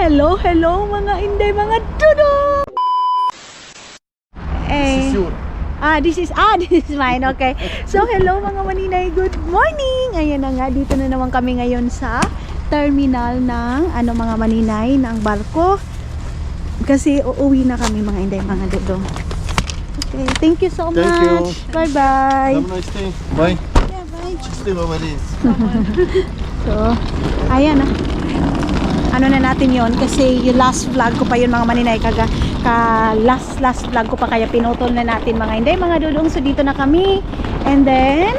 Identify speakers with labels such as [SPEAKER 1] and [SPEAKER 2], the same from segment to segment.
[SPEAKER 1] Hello, hello mga inday, mga dudong!
[SPEAKER 2] This is your.
[SPEAKER 1] This is mine, okay. So, hello mga maninay, good morning! Ayan na nga, dito na naman kami ngayon sa terminal ng, mga maninay, ng barko. Kasi uuwi na kami mga inday, mga dudong. Okay, thank you so
[SPEAKER 2] Thank you.
[SPEAKER 1] much. Bye-bye.
[SPEAKER 2] Have a nice day. Bye.
[SPEAKER 1] Yeah, bye.
[SPEAKER 2] Stay over this.
[SPEAKER 1] So, ayan na. Ano na natin yon kasi yung last vlog ko pa yun mga maninay, last vlog ko pa, kaya pinutol na natin mga inday, mga dudong. So dito na kami and then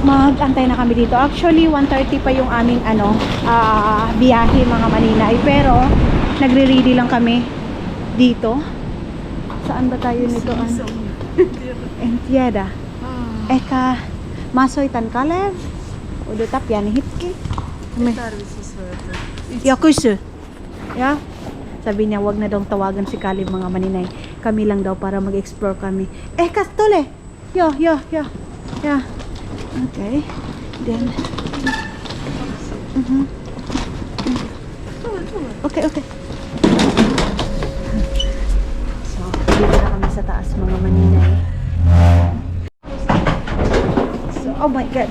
[SPEAKER 1] mag-antay na kami dito. Actually 1:30 pa yung aming biyahe mga maninay, pero nagre-ready lang kami dito. Saan ba tayo nito? Entiada. Eka Masoy Tankalev. Udah tapyan hitki. Yakusu. Ya. Sabi niya wag na daw tawagan si Kalib mga maninay. Kami lang daw para mag-explore kami. Kastole. Yo. Yeah. Okay. Then Okay. So, dito na kami sa taas mga maninay. So, oh my God.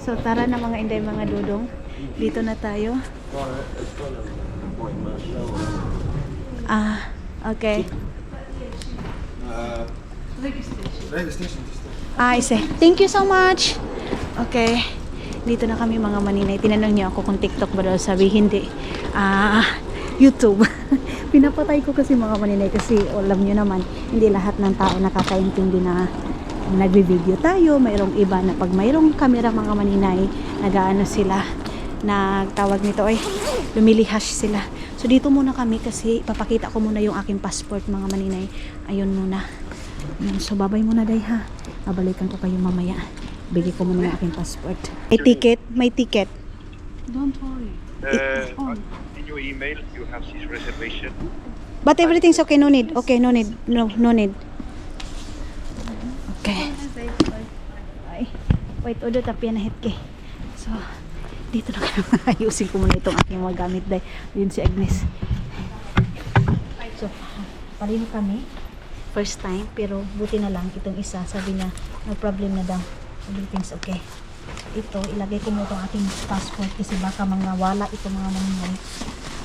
[SPEAKER 1] So, tara na mga inday, mga dudong. Dito na tayo. Okay.
[SPEAKER 2] Registration.
[SPEAKER 1] I say, thank you so much. Okay. Dito na kami mga maninay. Tinanong niyo ako kung TikTok ba daw. Sabi, hindi. YouTube. Pinapatay ko kasi mga maninay kasi alam niyo naman, hindi lahat ng tao nakakaintindi na nagbi-video tayo. Mayroong iba na pag mayroong camera mga maninay, nagaano sila, nagtawag nito ay lumilihas sila. So dito muna kami kasi papakita ko muna yung aking passport mga maninay. Ayun muna. So babay muna day ha. Babalikan ko kayo mamaya. Bigay ko muna yung aking passport. May ticket.
[SPEAKER 3] Don't worry. In your email, you have this reservation.
[SPEAKER 1] But everything's okay, no need. Okay, no need. No need. Okay. Ay, wait, odo tapya na hitke. So, dito na kayo. Ayusin ko muna itong aking mga gamit dahil yun si Agnes. So, pareho kami. First time, pero buti na lang itong isa. Sabi niya, no problem na daw. Everything's okay. Ito, ilagay ko mo itong aking passport kasi baka mga wala itong mga maninay.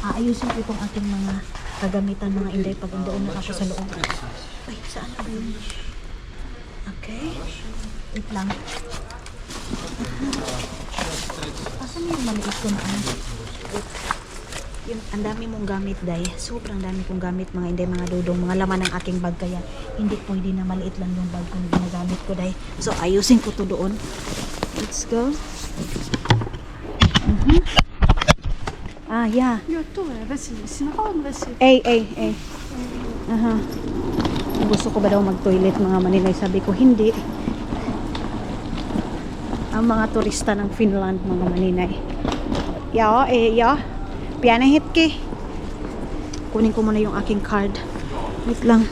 [SPEAKER 1] Ayusin ko itong aking mga kagamitan mga inday pag doon na ako sa loob. Ay, saan na ba yun? Okay. Wait lang. Asan yung maliit ko na wait. Yun, ang dami mong gamit day. Sobrang dami kong gamit mga inday, mga dudong, mga laman ng aking bag, kaya hindi pwede na maliit lang yung bag kung ginagamit ko day. So ayusin ko to doon. Let's go. Yeah. Gusto ko ba daw mag-toilet mga maninay? Sabi ko hindi. Ang mga turista ng Finland mga maninay. Yeah. Piana hitke. Kunin ko muna yung aking card. Wait lang.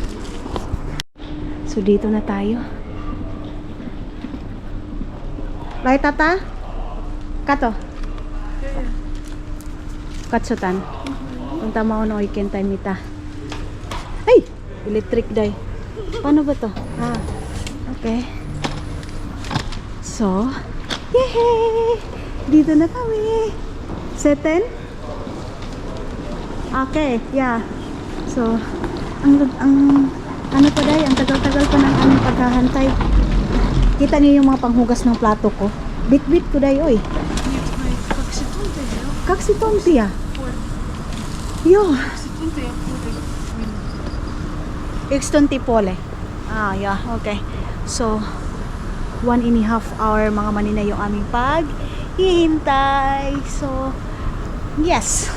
[SPEAKER 1] So dito na tayo. Lai tata? Kato? Katsutan. Punta mo no ikentai mita. Ay! Electric day. Paano ba to? Okay. So, yehey! Dito na kami. Seten? Okay, yeah. So, ang tagal-tagal pa ng aming paghahantay. Kita niyo yung mga panghugas ng plato ko. Bit-bit ko day, oy. Kaksitonti ya. Yo. Extonti pole. Yeah, okay. So, 1.5 hour mga maninay yung aming paghihintay. So, yes.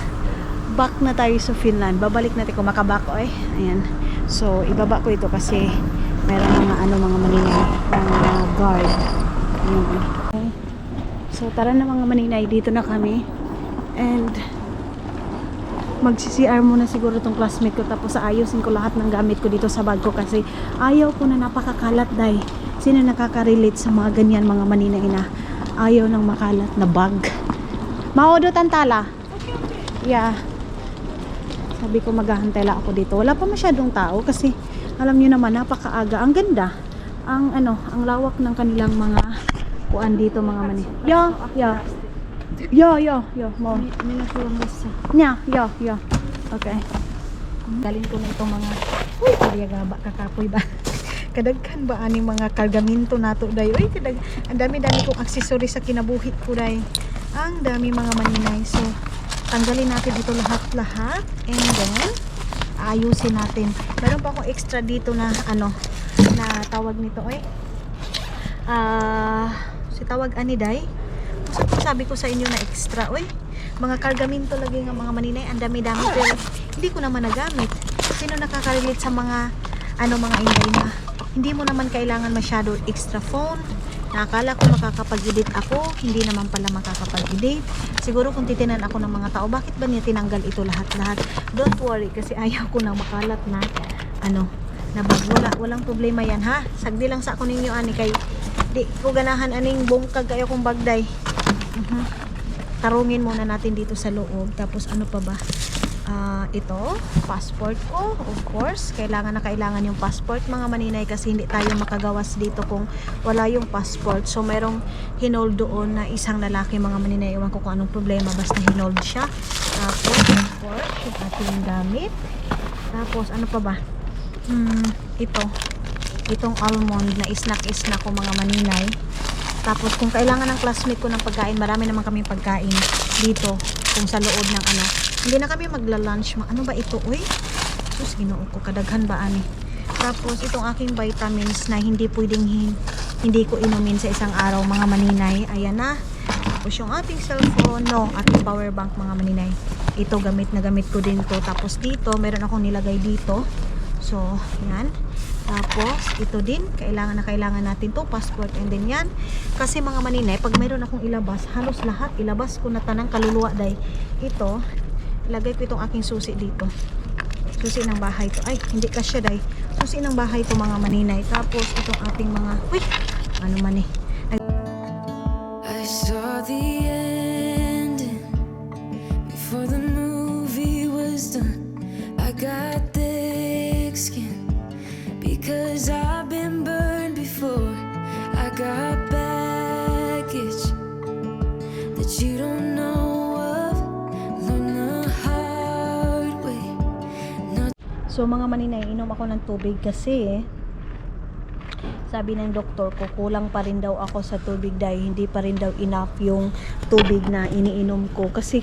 [SPEAKER 1] Back na tayo sa Finland. Babalik natin kung makabako eh. Ayan. So, ibaba ko ito kasi meron mga mga maninay, mga guard. Ayan. Okay. So, tara na mga maninay. Dito na kami. And, mag-CCR muna siguro tong classmate ko. Tapos, ayusin ko lahat ng gamit ko dito sa bag ko kasi ayaw ko na napakakalat dahil. Sino nakaka-relate sa mga ganyan mga maninay na ayaw ng makalat na bag? Maodo tantala. Yeah. Sabi ko maghahantay lang ako dito. Wala pa masyadong tao kasi alam niyo naman napakaaga. Ang ganda. Ang lawak ng kanilang mga kuan dito mga mani. Yo. Mo. Yeah. Okay. Galing ko na itong mga ba kakapoy ba. Kadaghan ba ani mga kargamento nato day. Uy, ang dami-dami kong accessory sa kinabuhi ko day. Ang dami mga maninay. So, tanggalin natin ito lahat-lahat and then ayusin natin. Meron pa akong extra dito na na tawag nito si tawag ani day. Sabi ko sa inyo na extra mga kargamento lagi nga mga maninay, ang dami-dami pero hindi ko naman nagamit. Sino nakaka-relate sa mga mga inday na hindi mo naman kailangan masyado extra phone? Nakakala ko makakapag-edit ako, hindi naman pala makakapag-edit. Siguro kung titinan ako ng mga tao, bakit ba niya tinanggal ito lahat-lahat? Don't worry, kasi ayaw ko na makalat na na bag. Walang problema yan ha. Sagdi lang sa ako ninyo ani kay di ko ganahan aning bungkag kayo kong bagday. Tarungin muna natin dito sa loob. Tapos ano pa ba? Ito, passport ko, of course. Kailangan yung passport mga maninay kasi hindi tayo makagawas dito kung wala yung passport. So, merong hinold doon na isang lalaki mga maninay. Ewan ko kung anong problema, basta hinold siya. Tapos, of course, yung ating gamit. Tapos, ano pa ba? Itong almond na snack ko mga maninay. Tapos, kung kailangan ng classmate ko ng pagkain, marami naman kaming pagkain dito. Kung sa loob ng hindi na kami magla-lunch. Ano ba ito? Sus, ginoo ko. Kadaghan ba ani? Tapos, itong aking vitamins na hindi pwedeng hindi ko inumin sa isang araw mga maninay. Ayan na. Tapos, yung ating cellphone. Ating power bank mga maninay. Ito, gamit ko din to. Tapos, dito, meron akong nilagay dito. So, yan. Tapos, ito din. Kailangan natin to passport. And then, yan. Kasi mga maninay, pag meron akong ilabas, halos lahat, ilabas ko na tanang kaluluwa day. Ito, ilagay ko itong aking susi dito. Susi ng bahay to. Ay, hindi kasya day. Susi ng bahay to mga maninay. Tapos, itong ating mga, ano man eh.
[SPEAKER 4] I saw the ending before the movie was done. I got thick skin because I've been burned before. I got baggage that you don't know of. Learn the hard way.
[SPEAKER 1] So mga maninay, inom ako ng tubig kasi sabi ng doktor ko, kulang pa rin daw ako sa tubig dahil hindi pa rin daw enough yung tubig na iniinom ko. Kasi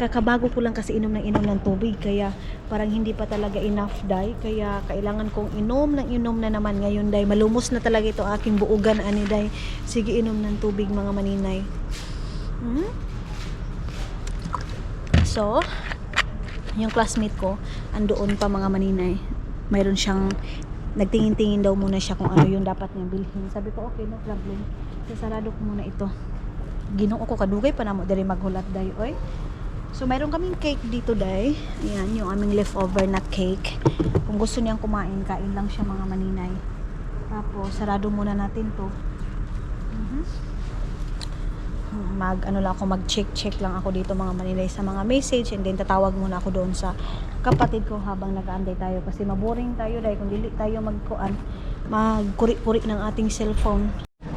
[SPEAKER 1] kakabago ko lang kasi inom ng tubig. Kaya parang hindi pa talaga enough dahil. Kaya kailangan kong inom na naman ngayon dahil. Malumos na talaga ito aking buugan ani dahil. Sige, inom ng tubig mga maninay. So, yung classmate ko, andoon pa mga maninay. Mayroon siyang nagtingin-tingin daw muna siya kung ano yung dapat niyang bilhin. Sabi ko, okay, no problem. Sasarado ko muna ito. Ginoo ko kadugay pa na mo diri maghulat day oy. So mayroon kaming cake dito day. Ayan, yung aming leftover na cake. Kung gusto niyang kumain, kain lang siya mga maninay. Tapos sarado muna natin to. Mag-check lang ako dito mga maninay sa mga message, and then tatawag muna ako doon sa kapatid ko habang nag-aantay tayo kasi maboring tayo dahil kung dili tayo magkuri-kuri ng ating cellphone.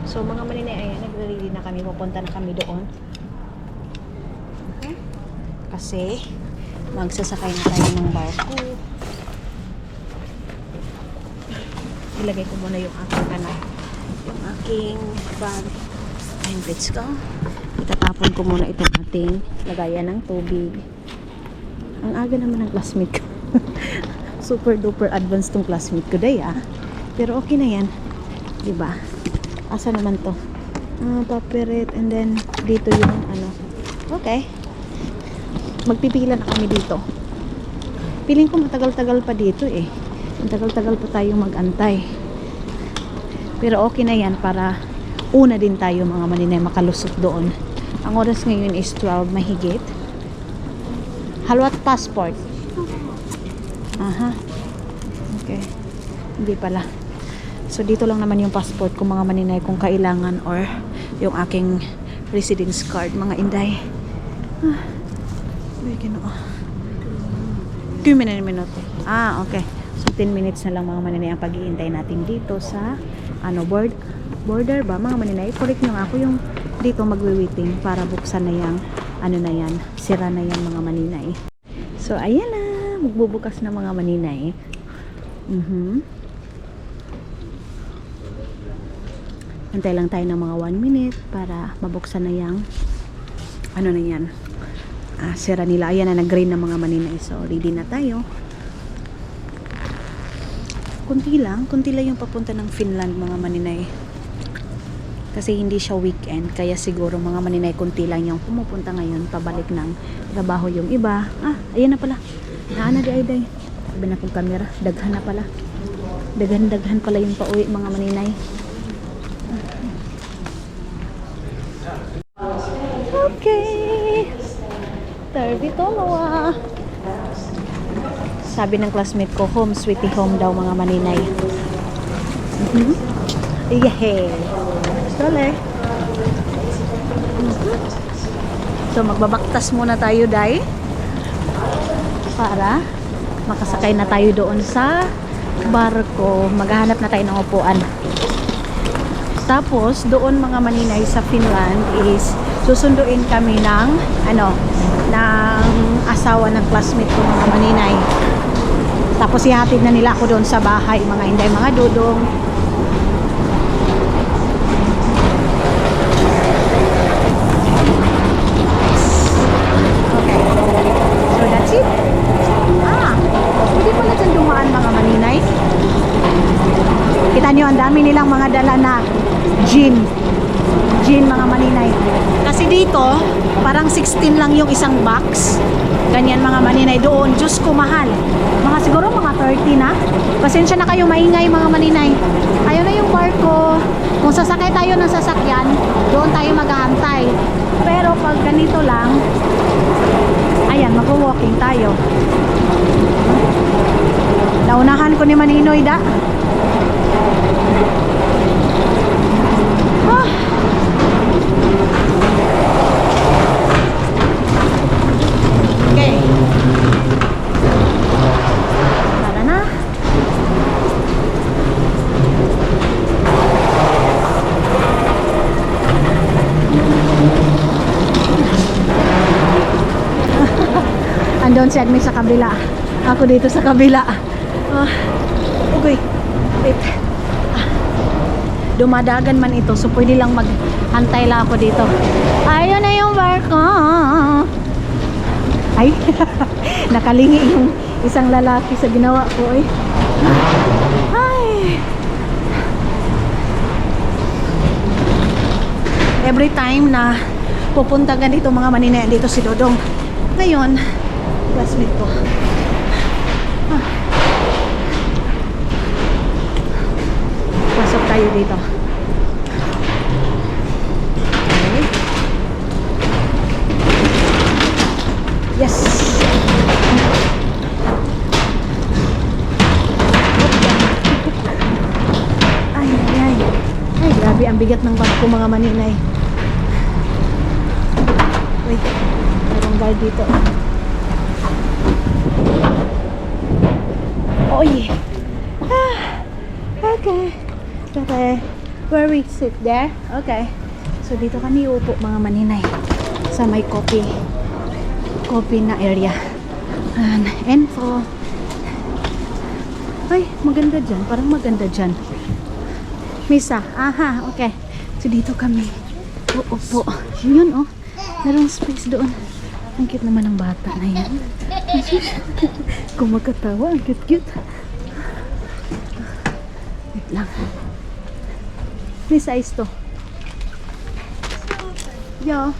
[SPEAKER 1] So mga maninay, ayan, nagre-ready na kami, pupunta na kami doon. Kasi magsasakay na tayo ng barko. Ilagay ko muna yung aking bag. And let's go. Itatapon ko muna itong ating lagayan ng tubig. Ang aga naman ng classmate ko. Super duper advanced tong classmate ko day Pero okay na yan. Diba? Asa naman to? Papiret. And then dito yung Okay. Magpipila na kami dito. Piling ko matagal-tagal pa dito eh. Matagal-tagal pa tayo mag-antay. Pero okay na yan para una din tayo mga maninay makalusot doon. Ang oras ngayon is 12 mahigit. Halwat passport. Okay. Hindi pala. So dito lang naman yung passport ko mga maninay kung kailangan, or yung aking residence card mga inday. Uy, ginoo. 2 minuto. Ah, okay. So, 10 minutes na lang mga maninay ang pag-iintay natin dito sa border ba mga maninay? Correct nyo nga ako yung dito magwi-waiting para buksan na yung na yan, sira na yan mga maninay. So, ayan na. Magbubukas na mga maninay. Antay lang tayo ng mga 1 minute para mabuksan na yung na yan. Sira nila. Ayan na, nag-green na mga maninay. So, ready na tayo. Kunti lang yung papunta ng Finland mga maninay. Kasi hindi siya weekend. Kaya siguro mga maninay, kunti lang yung pumupunta ngayon. Pabalik ng trabaho yung iba. Ayan na pala. Naana di ay day. Sabi na kong camera. Daghan na pala. Daghan pala yung pauwi mga maninay. Okay. Tarbitoloa. Sabi ng classmate ko, home sweetie home daw mga maninay. Yehey. Sole. So magbabaktas muna tayo day para makasakay na tayo doon sa barko. Maghahanap na tayo ng upuan. Tapos doon mga maninay sa Finland is susunduin kami ng ng asawa ng classmate ko mga maninay. Tapos ihatid na nila ako doon sa bahay mga inday, mga dudong. Okay. So that's it. Pwede pala dyan dumaan mga maninay. Kita nyo, ang dami nilang mga dala na gin mga maninay. Kasi dito, parang 16 lang yung isang box. Ganyan mga maninay. Doon, Diyos ko mahal. Siguro mga 30 na. Pasensya na kayo, maingay mga maninay. Ayun na yung barko. Kung sasakay tayo ng sasakyan, doon tayo maghahantay. Pero pag ganito lang, ayan, mag-walking tayo. Naunahan ko ni Maninoy da. Okay. Tara na. Andun si Agnes sa kabila. Ako dito sa kabila. Okay. Wait. Dumadagan man ito, so pwede lang maghantay lang ako dito. Ayun na yung barko. Ay, nakalingi yung isang lalaki sa ginawa ko eh. Ay. Every time na pupunta ganito mga maninay, dito si Dodong. Ngayon, classmate ko. Pasok tayo dito. Okay. Yes. Ay, grabe ang bigat ng bag ko mga maninay. Wait, mayroong guard dito. Oy. Okay. Where we sit there? Okay. So dito kami upo mga maninay sa may coffee na area. And info. Ay, maganda dyan. Parang maganda dyan. Misa. Aha, okay. So dito kami upo. Yun oh. Merong space doon. Ang cute naman ng bata na yan. Kung magkatawa, ang cute. Wait lang. May size to. Yo.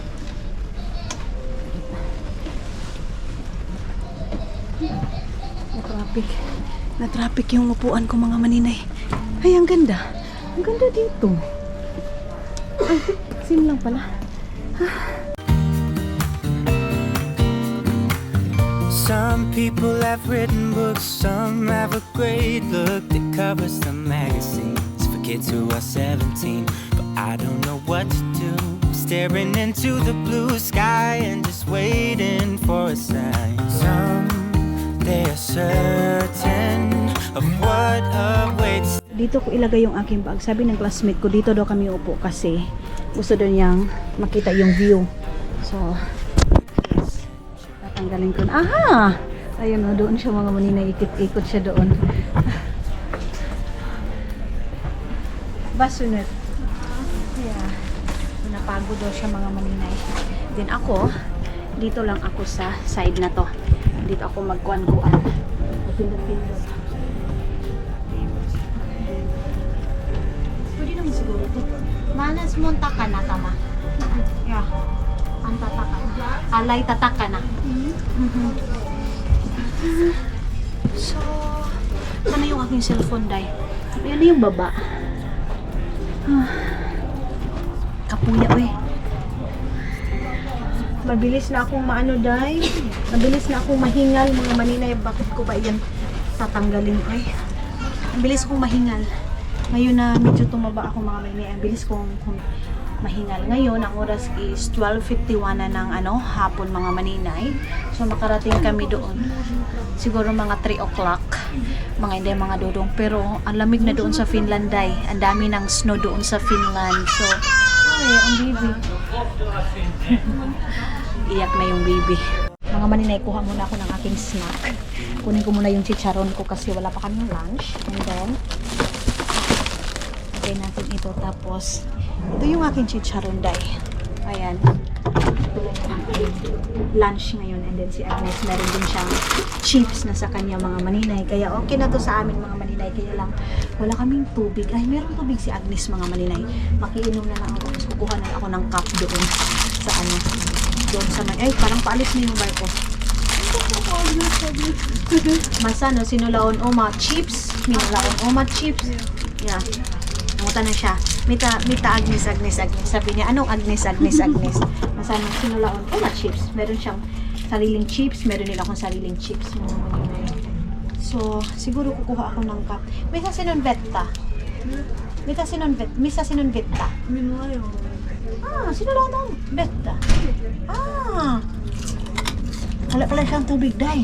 [SPEAKER 1] Na-traffic yung upuan ko mga maninay. Ay, ang ganda. Ang ganda dito. Ay, sim lang pala.
[SPEAKER 5] Some people have written books, some have a great look that covers the magazines for kids who are 17. But I don't know what to do. staring into the blue sky and just waiting for a sign. Someday are certain of what awaits.
[SPEAKER 1] Dito ko ilagay yung aking bag. Sabi ng classmate ko, dito daw kami upo kasi gusto daw niyang makita yung view. So, yes. Tatanggalin ko na. Aha! Ayun o, doon siya mga maninay. Ikot-ikot siya doon. Basunod. Yeah. Napagod daw siya mga maninay. Then ako, dito lang ako sa side na to. Dito ako magkuan-kuan. Pindot-pindot. Pwede naman siguro ito. Manas munta ka na, tama? Yeah. Ang tataka. Alay tataka na. So, ano yung aking cellphone, Day? Yan na yung baba. Kapuya, oy. Mabilis na akong maano, Day. Mabilis na akong mahingal, mga maninay. Bakit ko ba yan tatanggalin, oy? Mabilis akong mahingal. Ngayon na medyo tumaba ako, mga maninay. Ang bilis kong mahingal. Ngayon, ang oras is 12:51 na ng hapon, mga maninay. So, makarating kami doon. Siguro mga 3 o'clock. Mga hindi, mga dudong. Pero, ang lamig na doon sa Finland, Day. Ang dami ng snow doon sa Finland. So, ay, ang baby. Iyak na yung baby. Mga maninay, kuha muna ako ng aking snack. Kunin ko muna yung chicharon ko kasi wala pa kami lunch. And then, okay natin ito. Tapos, ito yung aking chicharon, Day. Ayan. Ito lang yung aking lunch ngayon. And then si Agnes, meron din siyang chips na sa kanya, mga maninay. Kaya okay na to sa amin, mga maninay. Kaya lang, wala kaming tubig. Ay, meron tubig si Agnes, mga maninay. Makiinom na lang ako. Tapos kukuha na ako ng cup doon sa doon sa ay, parang paalis na yung barko. Masano, sinulaon oma chips. Minulaon oma chips. Yeah. Nanguta na siya. Mita Agnes. Sabi niya, anong Agnes? Masano, sinulaon oma chips. Meron siyang sariling chips. Meron din akong sariling chips. So, siguro kukuha ako ng cup. Misa sinon vetta. Ah, sinulaon mo vetta. Ah. Wala pala siyang tubig, Day.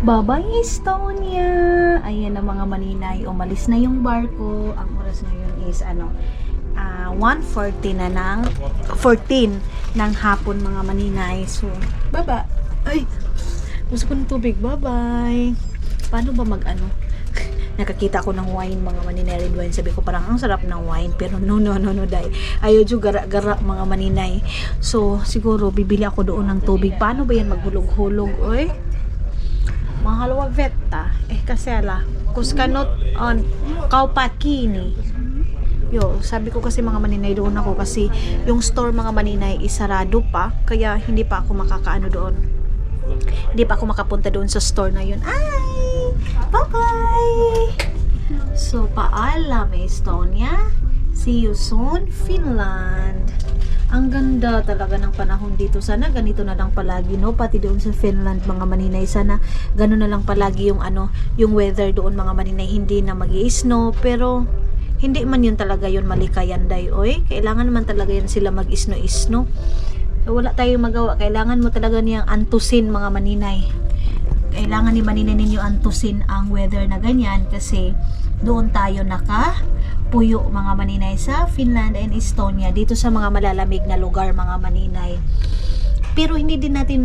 [SPEAKER 1] Bye-bye, Estonia! Ayan na mga maninay. Umalis na yung barko. Ang oras ngayon is 1:40 na ng 14 ng hapon, mga maninay. So, baba. Ay! Gusto ko ng tubig. Bye-bye! Paano ba nakakita ko ng wine, mga maninay, red wine. Sabi ko parang ang sarap ng wine, pero no, Day. Ayaw dyo gara-gara, mga maninay. So, siguro bibili ako doon ng tubig. Paano ba yan maghulog-hulog, oy? Mga halawa vetta. Kasi kuskanot on kaupakini. Yo, sabi ko kasi mga maninay doon ako kasi yung store, mga maninay, isarado pa. Kaya hindi pa ako makakaano doon. Hindi pa ako makapunta doon sa store na yun. Ay! Bye-bye! So, paalam, Estonia. See you soon, Finland. Ang ganda talaga ng panahon dito. Sana ganito na lang palagi, no? Pati doon sa Finland, mga maninay. Sana gano'n na lang palagi yung yung weather doon, mga maninay. Hindi na mag-i-snow, pero hindi man yun talaga yun malikayan, Day. Oy, kailangan man talaga yan sila mag-isno-isno. Wala tayong magawa. Kailangan mo talaga niyang antusin, mga maninay. Kailangan ni maninay ninyo antusin ang weather na ganyan kasi doon tayo puyo, mga maninay, sa Finland and Estonia, dito sa mga malalamig na lugar, mga maninay. Pero hindi din natin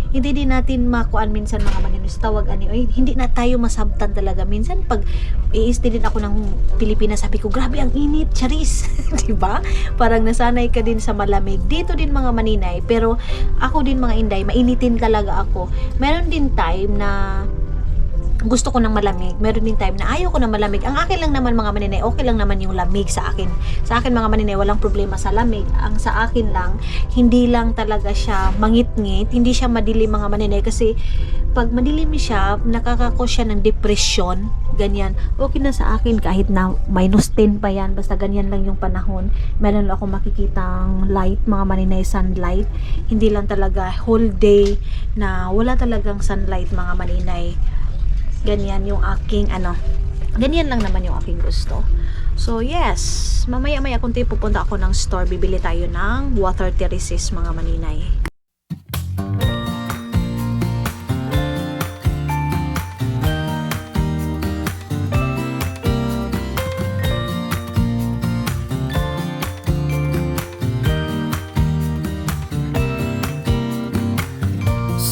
[SPEAKER 1] hindi din natin makuan minsan, mga maninay, tawag hindi na tayo masabtan talaga minsan. Pag i-stay din ako ng Pilipinas, sabi ko grabe ang init, charis. Diba? Parang nasanay ka din sa malamig dito din, mga maninay. Pero ako din, mga inday, mainitin talaga ako. Meron din time na gusto ko ng malamig. Meron din time na ayaw ko ng malamig. Ang akin lang naman, mga maninay, okay lang naman yung lamig sa akin. Sa akin, mga maninay, walang problema sa lamig. Ang sa akin lang, hindi lang talaga siya mangit-ngit, hindi siya madilim, mga maninay, kasi pag madilim siya, nakakakos siya ng depression, ganyan. Okay na sa akin kahit na -10 pa yan, basta ganyan lang yung panahon. Meron lang ako makikitang light, mga maninay, sunlight. Hindi lang talaga whole day na wala talagang sunlight, mga maninay. Ganyan yung aking ganyan lang naman yung aking gusto. So yes, mamaya-maya kung pupunta ako ng store, bibili tayo ng water terraces mga maninay.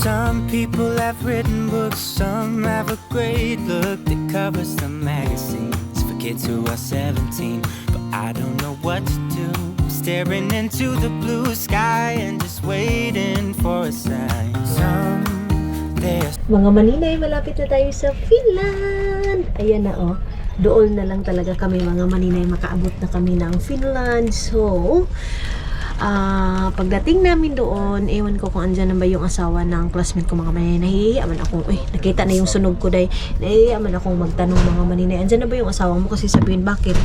[SPEAKER 5] Some people have written books, some have a great look that covers the magazines for kids who are 17. But I don't know what to do, staring into the blue sky and just waiting for a sign. Someday
[SPEAKER 1] Mga maninay, malapit na tayo sa Finland. Ayan na oh. Doon na lang talaga kami mga maninay, makaabot na kami ng Finland. So, pagdating namin doon, ewan ko kung andyan na ba yung asawa ng classmate ko mga maninay. Nahihiyaman ako, nakita na yung sunog ko day. Nahihiyaman akong magtanong mga maninay, andyan na ba yung asawa mo? Kasi sabihin, bakit?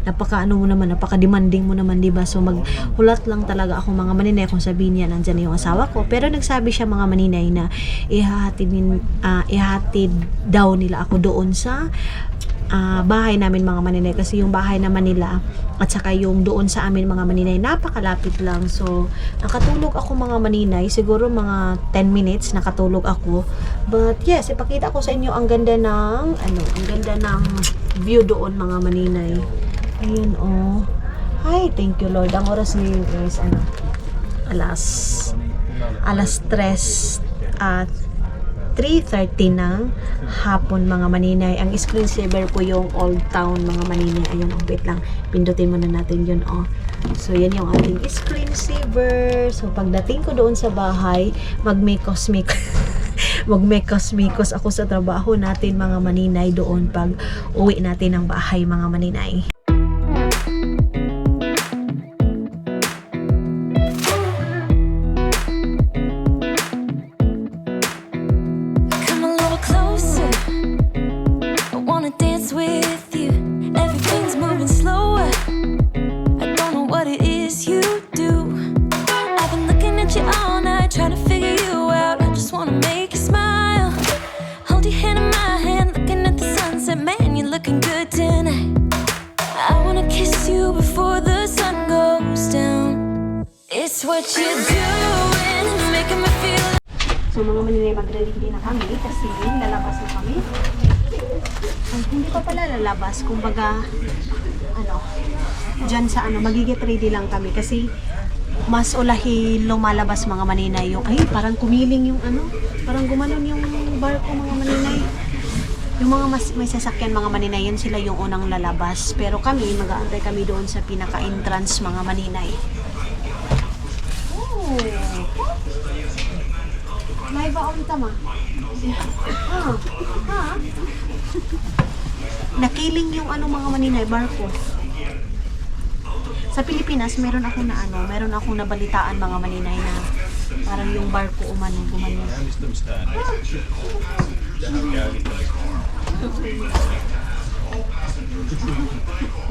[SPEAKER 1] Napaka-ano mo naman, napaka-demanding mo naman, diba? So, maghulat lang talaga ako mga maninay kung sabihin niya, andyan na yung asawa ko. Pero nagsabi siya mga maninay na ihatid daw nila ako doon sa bahay namin mga maninay, kasi yung bahay naman nila at saka yung doon sa amin mga maninay napakalapit lang. So nakatulog ako mga maninay, siguro mga 10 minutes nakatulog ako. But yes, ipakita ko sa inyo ang ganda ng ang ganda ng view doon mga maninay. Ayun oh. Hi, thank you Lord. Ang oras ngayon is alas 3 at 3:30 ng hapon mga maninay. Ang screensaver ko yung Old Town mga maninay. Ayun, wait lang. Pindutin muna natin yun, oh. So, yan yung ating screensaver. So, pagdating ko doon sa bahay, magmekos-mekos ako sa trabaho natin mga maninay doon pag uwi natin ng bahay mga maninay.
[SPEAKER 4] With you, everything's moving slower. I don't know what it is you do. I've been looking at you all night, trying to figure you out. I just wanna make you smile. Hold your hand in my hand, looking at the sunset. Man, you're looking good tonight. I wanna kiss you before the sun goes down. It's what you're doing, making me feel.
[SPEAKER 1] So mga maninay, magre-ready na kami kasi lalabas na kami. Ay, hindi pa pala lalabas, kumbaga dyan sa magigit ready lang kami kasi mas ulahi lumalabas mga maninay yung, parang kumiling yung parang gumanon yung barko mga maninay. Yung mga may sasakyan mga maninay, yun sila yung unang lalabas, pero kami, mag-aantay kami doon sa pinaka-entrance mga maninay. Oh, may baon tama. Nakiling yung mga maninay, barko. Sa Pilipinas, meron akong nabalitaan mga maninay na parang yung barko gumanon.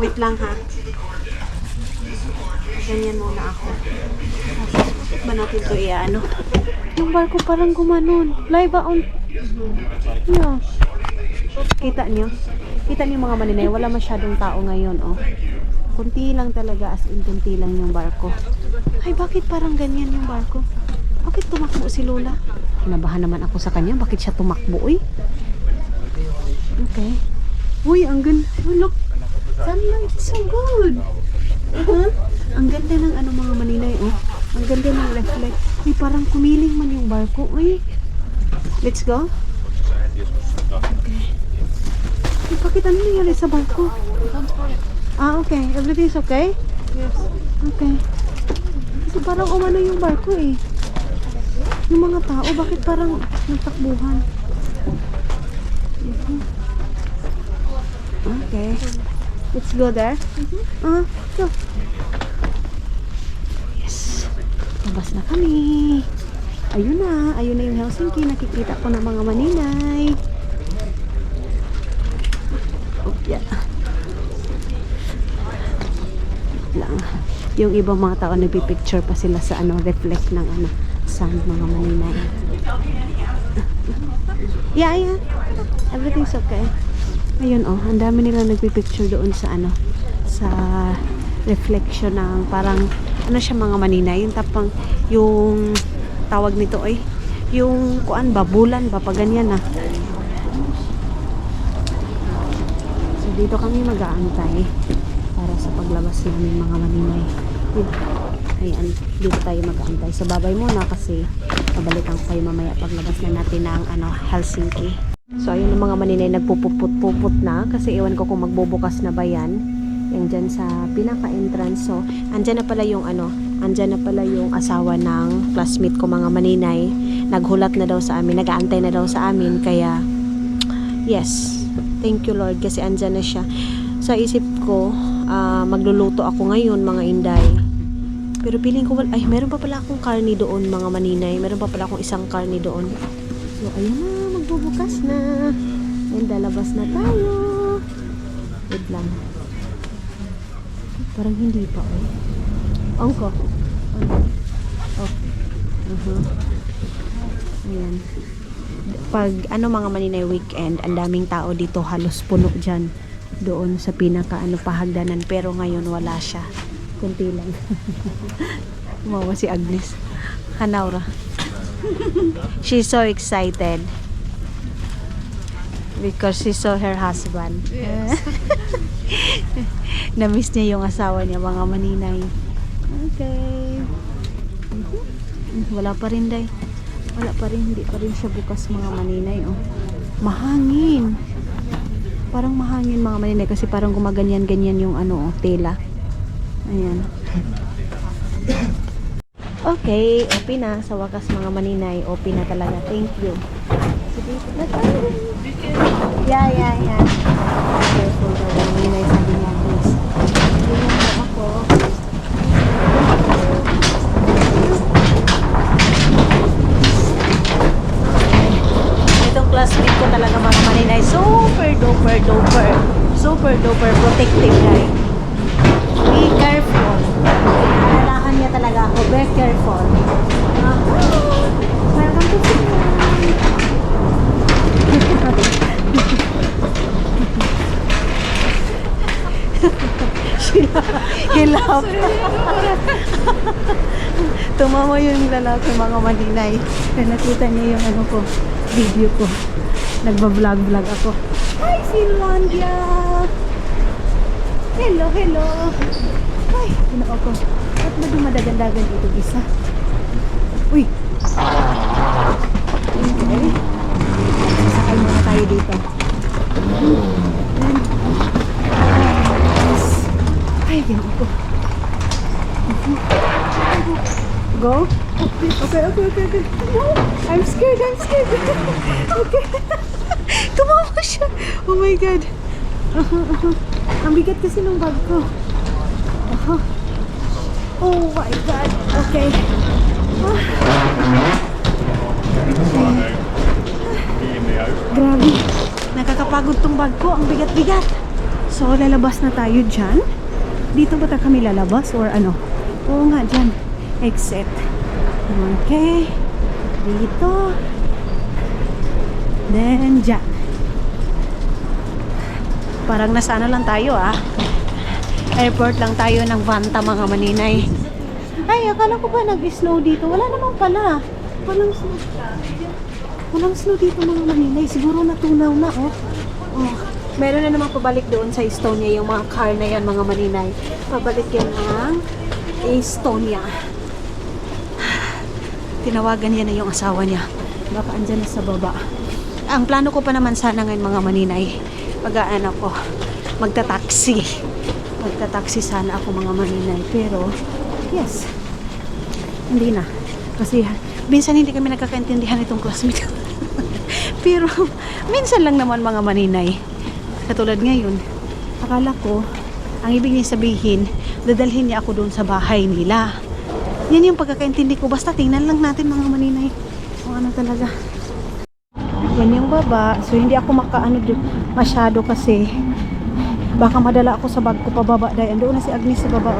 [SPEAKER 1] Wait lang ha. Ganyan muna ako. Ba natin to yung barko parang gumanon. Live on. Yeah. Kita niyo mga maninay, wala masyadong tao ngayon, oh. Kunti lang talaga, as in kunti lang yung barko. Ay, bakit parang ganyan yung barko? Bakit tumakbo si Lola? Kinabahan naman ako sa kanya, bakit siya tumakbo, uy? Okay. Uy, ang ganda. Oh, look. Sunlight is so good. Ang ganda ng mga maninay, oh. Ang ganda ng reflect. Uy, parang kumiling man yung barko, uy. Let's go. Okay. Bakit ano nangyari sa barko? Okay. Everything's okay? Yes. Okay. Kasi parang umano yung barko eh. Yung mga tao, bakit parang nagtakbuhan? Okay. Let's go there. Go. Yes. Labas na kami. Ayun na yung Helsinki. Nakikita ko ng mga maninay. Yeah. Lang. Yung ibang mga tao nagpipicture pa sila sa reflect ng sun mga maninay. Yeah. Everything's okay. Ayun oh, ang dami nila nagpipicture doon sa sa reflection ng parang ano siya mga maninay, yung tapang yung tawag nito ay yung kuan ba, bulan ba, pag ganyan na. So dito kami mag-aantay para sa paglabas namin mga maninay. Ayan, dito tayo mag-aantay. So babay muna kasi pabalikan ko kayo mamaya paglabas na natin ng Helsinki. So ayun ang mga maninay, nagpupuput-puput na kasi iwan ko kung magbubukas na ba yan. Yung dyan sa pinaka-entrance. So andyan na pala yung andyan na pala yung asawa ng classmate ko mga maninay. Naghulat na daw sa amin, nag-aantay na daw sa amin, kaya yes, thank you Lord kasi andyan na siya. Sa isip ko, magluluto ako ngayon mga inday. Pero feeling ko, ay meron pa pala akong karni doon mga maninay, meron pa pala akong isang karni doon. So ayun na, magbubukas na. And lalabas na tayo. Wait lang. Parang hindi pa Angko. Oh. Ayan. Pag mga maninay weekend, ang daming tao dito, halos puno dyan. Doon sa pinaka pahagdanan. Pero ngayon wala siya. Kunti lang. Umawa si Agnes. Hanaura. She's so excited. Because she saw her husband. Yes. Na-miss niya yung asawa niya, mga maninay. Okay. Wala pa rin, day. Wala pa rin, hindi pa rin siya bukas mga maninay. Oh. Mahangin. Parang mahangin mga maninay kasi parang gumaganyan-ganyan yung tela. Ayan. Okay, open na. Sa wakas mga maninay, open na talaga. Thank you. Yeah. Careful daw yung maninay, sabi niya, please. Tingnan mo ako. Itong classmate ko talaga mga maninay, super duper protective guy. Be careful. Alalahan niya talaga ako. Be careful. Welcome to Finland. Hilap. Tumama yung lalaki mga maninay. Kaya nakita niya yung ko, video ko. Nagba-vlog ako. Hi Finlandia! Hello. Ay, pinao ko. Ba't ba dumadagandagan dito isa? Uy! Okay. Sasakay muna tayo dito. Ay, pinao ko. Go? Okay. I'm scared. Okay. Tumama siya. Oh my God. Ang bigat kasi ng bag ko. Oh my God. Okay. Grabe. Nakakapagod tong bag ko. Ang bigat-bigat. So, lalabas na tayo dyan. Dito ba kami lalabas or ano? Oo nga, dyan. Exit. Okay. Dito. Then, dyan. Parang nasa ano lang tayo airport lang tayo ng Vanta mga maninay. Ay, akala ko ba nag-snow dito? Wala naman pala. Walang snow dito mga maninay. Siguro natunaw na meron na naman pabalik doon sa Estonia yung mga car na yan mga maninay. Pabalik yan ng Estonia. Tinawagan niya na yung asawa niya. Baka andyan na sa baba. Ang plano ko pa naman sana ngayon mga maninay, magta-taxi sana ako mga maninay, pero yes, hindi na kasi minsan hindi kami nagkakaintindihan itong classmate pero minsan lang naman mga maninay, katulad ngayon akala ko ang ibig niya sabihin dadalhin niya ako doon sa bahay nila. Yan yung pagkakaintindi ko, basta tingnan lang natin mga maninay kung ano talaga. Yan yung baba. So, hindi ako makaano masyado kasi baka madala ako sa bag ko pababa. Dahil andoon na si Agnes sa baba.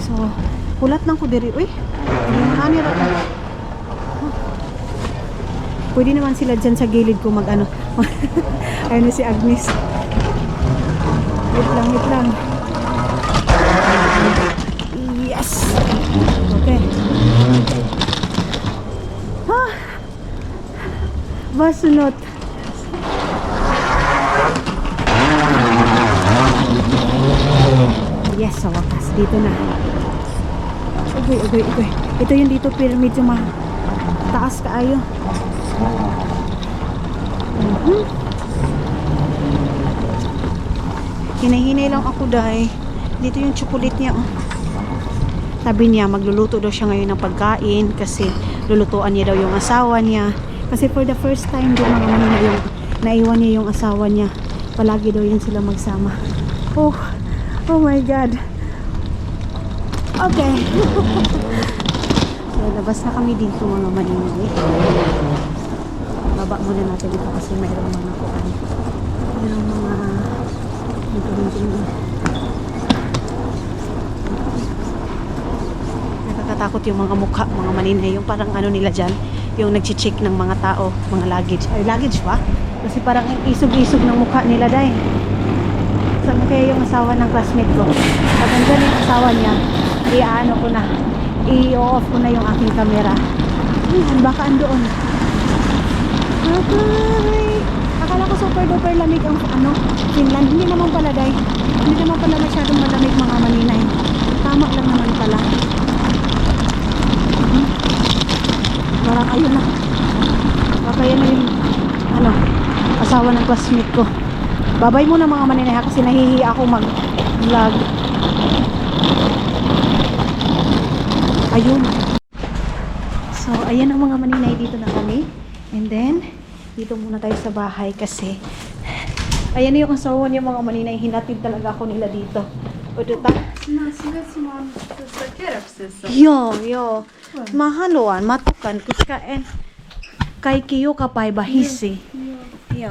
[SPEAKER 1] So, kulat lang ko diri. Uy, hindi na pwede naman sila dyan sa gilid ko mag-ano. Ayun na si Agnes. Wait lang. Yes. Okay. Ah. Basunot. Yes, sa wakas. Dito na. Ugoy. Ito yung dito pyramid yung taas kaayo. Hinahinay lang ako dahil dito yung chocolate niya. Oh. Sabi niya magluluto daw siya ngayon ng pagkain kasi lulutuan niya daw yung asawa niya. Kasi for the first time din mga manina yung naiwan niya yung asawa niya. Palagi daw yun sila magsama. Oh my God. Okay. So, labas na kami dito mga manina. Baba muna natin ito kasi mayroong mga kuhan. Mayroong mga nakakatakot yung mga mukha, mga manina. Yung parang ano nila dyan, yung nag-check ng mga tao, mga luggage. Ay, luggage ba? Kasi parang isog-isog ng mukha nila dahil. Saan kaya yung asawa ng classmate ko? Pag andyan yung asawa niya, i-ano ko na, i-off ko na yung aking camera. Baka andoon. Okay. Akala ko super duper lamig ang Finland. Hindi naman pala dahil. Hindi naman pala masyadong malamig mga maninay. Tama lang naman pala. Parang ayun na. Baka yan na yung asawa ng classmate ko. Babay muna mga maninay ha, kasi nahihiya ako mag-vlog. Ayun. So, ayan ang mga maninay, dito na kami. And then, dito muna tayo sa bahay kasi ayan yung asawa niya mga maninay. Hinatid talaga ako nila dito. O dito. Yo. Mahaluan, matukan, kuskain. Kay kiyo kapay bahisi. Yo.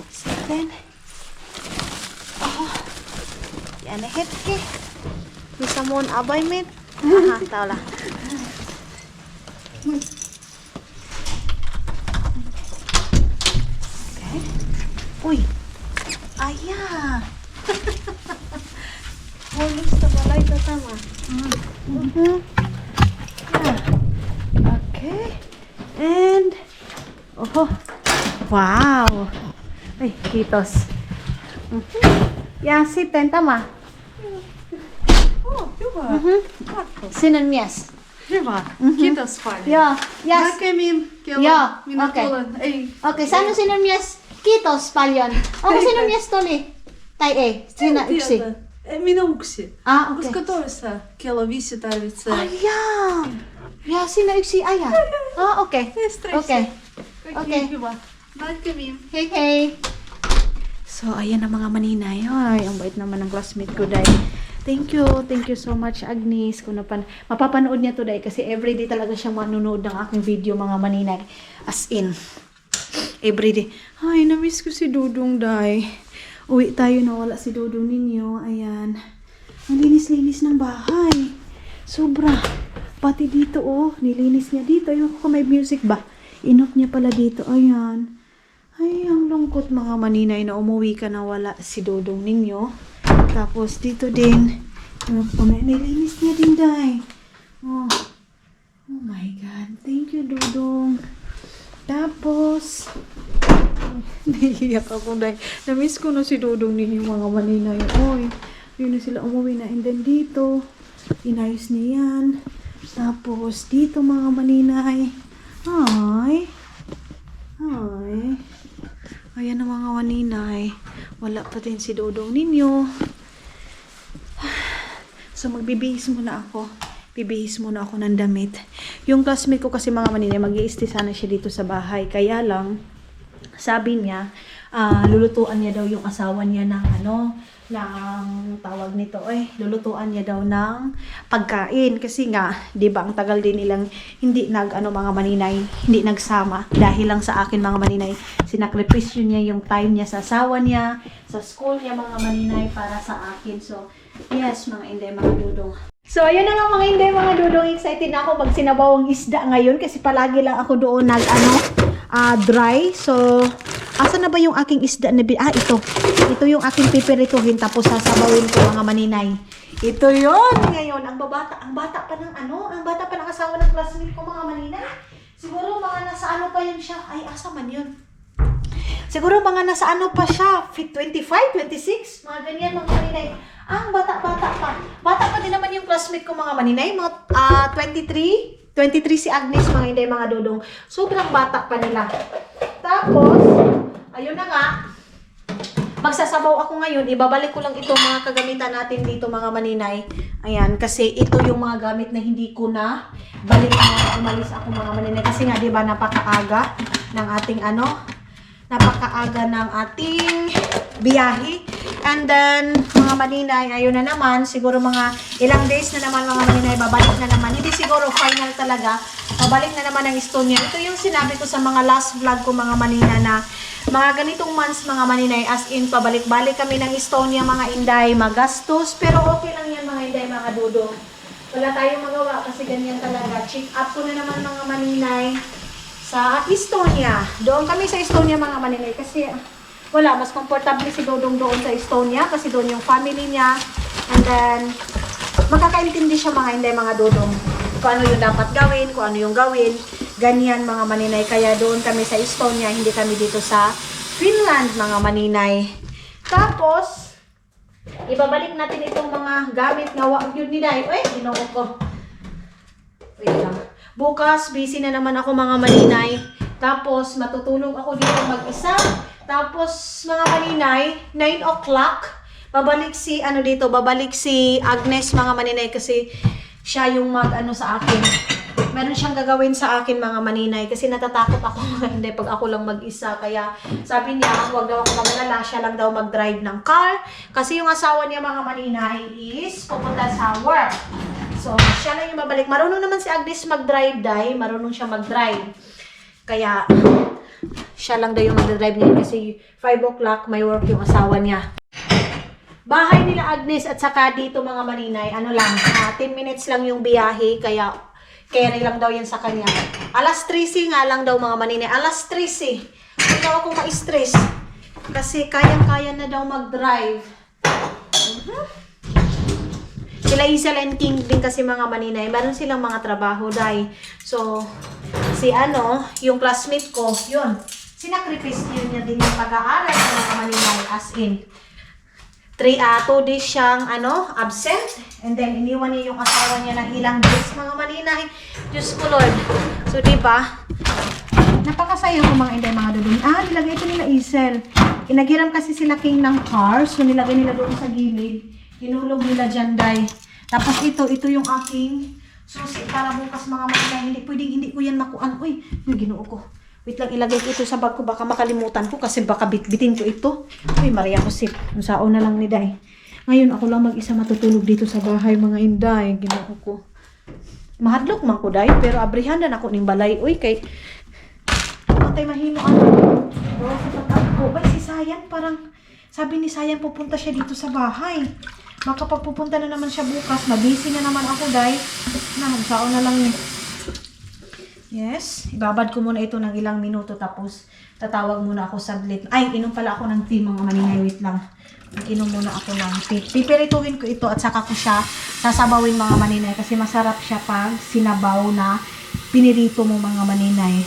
[SPEAKER 1] So then, yan na hetke. Bisa mo abay mit. Aha, tao lang. Okay. Uy. Aya. Holos na balay ito tama. Yeah. Okay. And, wow. Ay, kitos. Yeah, sitten tama. Sinan mias.
[SPEAKER 6] Hyvä. Kiitos paljon.
[SPEAKER 1] Joo, yes.
[SPEAKER 6] Näkemiin kello.
[SPEAKER 1] Joo,
[SPEAKER 6] Minä
[SPEAKER 1] okei.
[SPEAKER 6] tulen. Ei.
[SPEAKER 1] Okei, sano sinun mies? Kiitos paljon. Onko sinun mies tuli? Tai ei? Sinä
[SPEAKER 6] En
[SPEAKER 1] yksi?
[SPEAKER 6] tiedä. Minä yksi.
[SPEAKER 1] Ah, okei.
[SPEAKER 6] Koska toisessa kello 5 tarvitsee.
[SPEAKER 1] Ayaa. Ja sinä yksi aja. Ah, okei.
[SPEAKER 6] Ei stressi.
[SPEAKER 1] Okei.
[SPEAKER 6] Kaikki
[SPEAKER 1] Okei.
[SPEAKER 6] hyvä. Näkemiin.
[SPEAKER 1] Hei hei. So, ayan ang mga maninay. Ay, ang bait naman ng classmate ko, Day. Thank you so much, Agnes. Kung mapapanood niya to, Day, kasi everyday talaga siyang manunood ng aking video, mga maninay. As in, everyday. Ay, na-miss ko si Dudong, Day. Uwi tayo na wala si Dudong ninyo. Ayan. Ang linis-linis ng bahay. Sobra. Pati dito, nilinis niya dito. Ayun ko may music ba? Inop niya pala dito. Ayan. Ay, ang lungkot mga maninay na umuwi ka na wala si Dudong ninyo. Tapos dito din, nilinis niya din, Day. Oh my God. Thank you, Dudong. Tapos, nahihiyak ako, Day. Na-miss ko na si Dudong ninyo mga maninay. Oy, yun na sila umuwi na. And then dito, inayos niya yan. Tapos dito mga maninay. Ay. Ayan ang mga maninay. Wala pa din si Dudong ninyo. So, magbibihis muna ako. Bibihis muna ako ng damit. Yung classmate ko kasi mga maninay, mag-i-stay sana siya dito sa bahay. Kaya lang, sabi niya, lulutuan niya daw yung asawa niya ng ng tawag nito, lulutuan niya daw ng pagkain. Kasi nga, di ba, ang tagal din nilang hindi mga maninay, hindi nagsama. Dahil lang sa akin mga maninay, sinakripisyo niya yung time niya sa asawa niya, sa school niya mga maninay, para sa akin. So, yes, mga inday, mga dudong. So, ayun na nga mga inday, mga dudong. Excited na ako magsinabawang isda ngayon kasi palagi lang ako doon dry. So, asa na ba yung aking isda na ito. Ito yung aking pipirituhin tapos sasabawin ko mga maninay. Ito yon ngayon. Ang bata pa ng ang bata pa ng asawa ng classmate ko, mga maninay. Siguro mga nasa ano pa yun siya. Ay, asa man yun? Siguro mga nasa ano pa siya. 25, 26, mga ganyan, mga maninay. Ang bata-bata pa. Bata pa din naman yung classmate ko, mga maninay. Mga 23 si Agnes, mga hindi, mga dudong. Sobrang bata pa nila. Tapos, ayun na nga. Magsasabaw ako ngayon. Ibabalik ko lang ito mga kagamitan natin dito, mga maninay. Ayan, kasi ito yung mga gamit na hindi ko na balik na umalis ako, mga maninay. Kasi nga, di ba, napakaaga ng ating napakaaga ng ating biyahe. And then, mga maninay, ayun na naman, siguro mga ilang days na naman, mga maninay, babalik na naman. Hindi siguro final talaga, babalik na naman ang Estonia. Ito yung sinabi ko sa mga last vlog ko, mga maninay, na mga ganitong months, mga maninay, as in, pabalik-balik kami ng Estonia, mga inday, magastos, pero okay lang yan, mga inday, mga dudong. Wala tayong magawa kasi ganyan talaga. Check up ko na naman, mga maninay, sa Estonia. Doon kami sa Estonia, mga maninay, kasi wala, mas komportable si Dodong doon sa Estonia kasi doon yung family niya. And then, makakaintindi siya, mga inday, mga dodong, kung ano yung dapat gawin, kung ano yung gawin. Ganyan, mga maninay. Kaya doon kami sa Estonia, hindi kami dito sa Finland, mga maninay. Tapos, ibabalik natin itong mga gamit na wag yun nila. Uy, ginoo ko. Wait lang. Bukas, busy na naman ako, mga maninay. Tapos, matutulog ako dito mag-isa. Tapos, mga maninay, 9 o'clock, babalik si Agnes, mga maninay, kasi siya yung sa akin. Meron siyang gagawin sa akin, mga maninay, kasi natatakot ako, hindi, pag ako lang mag-isa. Kaya, sabi niya, huwag daw ako magalala, siya lang daw mag-drive ng car. Kasi yung asawa niya, mga maninay, is pupunta sa work. So, siya lang yung babalik. Marunong naman si Agnes mag-drive, marunong siya mag-drive. Kaya, siya lang daw yung mag-drive ngayon kasi 5 o'clock may work yung asawa niya. Bahay nila Agnes at saka dito, mga maninay, 10 minutes lang yung biyahe, kaya carry lang daw yan sa kanya. Alas 13 nga lang daw, mga maninay. Alas 13. Hindi daw ako ma-stress kasi kayang-kaya na daw mag-drive. Sila Isel and King din kasi, mga maninay. Meron silang mga trabaho, So, yung classmate ko, yun. Sinakripisyo niya din yung pag-aaral ng mga maninay, as in. 2 days siyang, absent. And then, iniwan niya yung asawa niya ng ilang days, mga maninay. Diyos ko, Lord. So, diba? Napakasaya ko, mga inday, mga dudong. Nilagay ito nila Isel. Inagiram kasi sila King ng car. So, nilagay nila doon sa gilid. Hinulog nila dyan, Tapos, ito yung aking susi para bukas, mga maninay. Hindi ko yan makuan. Uy, yung ginoo ko. Wait lang, ilagay ko ito sa bag ko. Baka makalimutan ko kasi baka bitbitin ko ito. Uy, Maria Jose. Sao na lang ni Day. Ngayon, ako lang mag-isa matutulog dito sa bahay, mga inday. Ginoo ko. Mahadlok man ko, Day. Pero abrihan na ako ning balay. Uy, kay patay mahimo ako. Si Sayan, parang sabi ni Sayan, pupunta siya dito sa bahay. Makapagpupunta na naman siya bukas. Mabisi na naman ako, Day. Sao na lang ni. Yes, ibabad ko muna ito ng ilang minuto tapos tatawag muna ako saglit. Ay, inom pala ako ng tea, mga maninay. Wait lang. Inom muna ako ng tea. Pipirituhin ko ito at saka ko siya sasabawin, mga maninay, kasi masarap siya pag sinabaw na pinirito mo, mga maninay.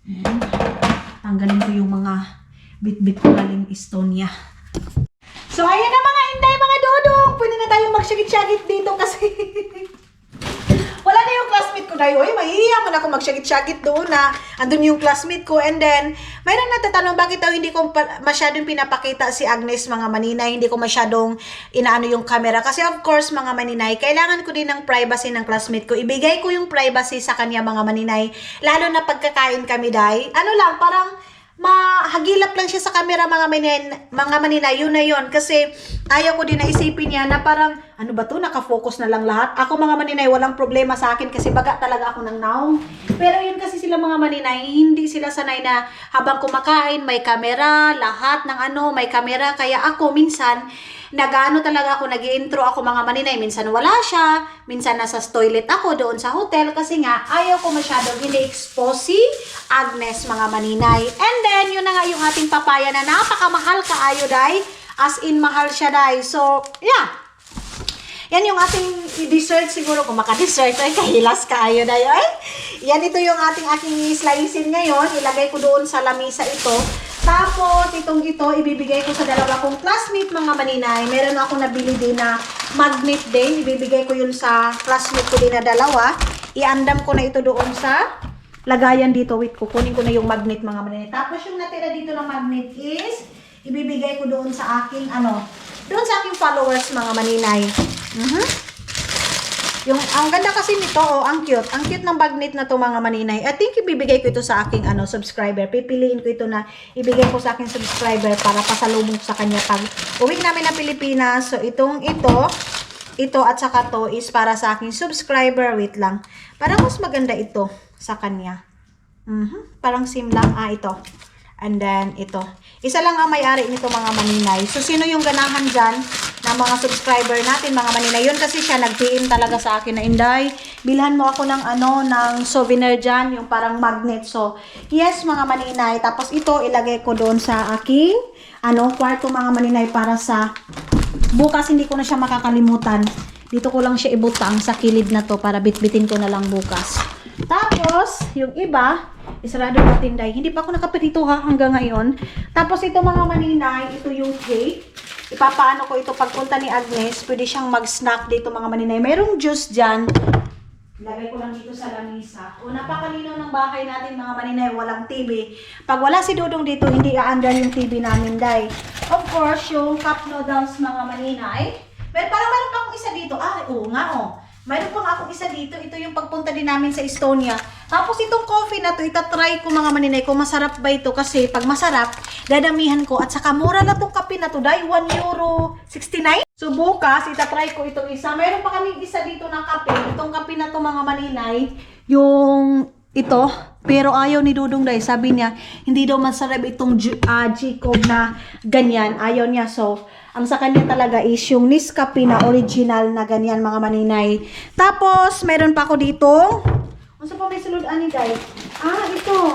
[SPEAKER 1] And, tanggalin ko yung mga bit-bit ko galing Estonia. So, ayan na, mga inday, mga dodong. Pwede na tayong magsyagit-syagit dito kasi wala na yung classmate ko, Day. Uy, mahihiya man ako magsyagit-syagit doon na andun yung classmate ko. And then, mayroon nagtatanong bakit daw hindi ko masyadong pinapakita si Agnes, mga maninay. Hindi ko masyadong inaano yung camera. Kasi of course, mga maninay, kailangan ko din ng privacy ng classmate ko. Ibigay ko yung privacy sa kanya, mga maninay. Lalo na pagkakain kami, Day. Parang mahagilap lang siya sa camera, mga maninay, yun na yun. Kasi ayaw ko din na isipin niya na parang, ano ba to, nakafocus na lang lahat. Ako, mga maninay, walang problema sa akin kasi baga talaga ako ng naong. Pero yun kasi sila, mga maninay, hindi sila sanay na habang kumakain, may camera, lahat ng may camera. Kaya ako, minsan, nag-ano talaga ako, nag-i-intro ako, mga maninay. Minsan wala siya, minsan nasa toilet ako doon sa hotel kasi nga ayaw ko masyadong ini-expose si Agnes, mga maninay. And then, yun na nga yung ating papaya na napakamahal kaayo, Day. As in, mahal siya, day. So, yeah. Yan yung ating dessert siguro. Kung maka-dessert, ay kahilas kayo, day. Ay, yan, ito yung aking slicein ngayon. Ilagay ko doon sa lamisa ito. Tapos, itong ito, ibibigay ko sa dalawa kong classmate, mga maninay. Meron ako nabili din na magnet din. Ibibigay ko yun sa classmate ko din na dalawa. I-andam ko na ito doon sa lagayan dito. Wait, kukunin ko na yung magnet, mga maninay. Tapos, yung natira dito na magnet is, ibibigay ko doon sa aking, doon sa aking followers, mga maninay. Ang ganda kasi nito, ang cute. Ang cute ng magnet na to, mga maninay. I think ibibigay ko ito sa aking subscriber. Pipiliin ko ito na ibigay ko sa aking subscriber para pasalubong sa kanya pag uwi namin na Pilipinas. So, ito at saka to is para sa aking subscriber. Wait lang. Parang mas maganda ito sa kanya. Parang same lang. Ito. And then, ito. Isa lang ang may-ari nito, mga maninay. So, sino yung ganahan dyan na mga subscriber natin, mga maninay? Yun kasi siya nag-PM talaga sa akin na, Inday, bilhan mo ako ng ng souvenir dyan, yung parang magnet. So, yes, mga maninay. Tapos, ito, ilagay ko doon sa aking, kwarto, mga maninay, para sa bukas, hindi ko na siya makakalimutan. Dito ko lang siya ibutang sa kilid na to para bitbitin ko na lang bukas. Tapos, yung iba, isarado natin, day. Hindi pa ako nakapirito hanggang ngayon. Tapos, ito, mga maninay, ito yung cake. Ipapaano ko ito pagpunta ni Agnes. Pwede siyang mag-snack dito, mga maninay. Mayroong juice dyan. Ilagay ko lang dito sa lamisa. Napakalinaw ng bahay natin, mga maninay. Walang TV. Pag wala si Dudong dito, hindi aandar yung TV namin, day. Of course, yung cup noodles, mga maninay. Pero parang mayroon pa akong isa dito. Oo nga, mayroon pang akong isa dito. Ito yung pagpunta din namin sa Estonia. Tapos itong coffee na to, itatry ko, mga maninay, kung masarap ba ito. Kasi pag masarap, dadamihan ko. At saka mura na itong kape na to, dahil €1.69. So bukas, itatry ko itong isa. Mayroon pa kaming isa dito na kape. Itong kape na to, mga maninay, yung ito. Pero ayaw ni Dudong, dahil sabi niya, hindi daw masarap itong Jacob na ganyan. Ayaw niya. So, ang sa kanya talaga is yung Nescafe na original na ganyan, mga maninay. Tapos, meron pa ako dito. Ano pa may sulod ani, day? Ito.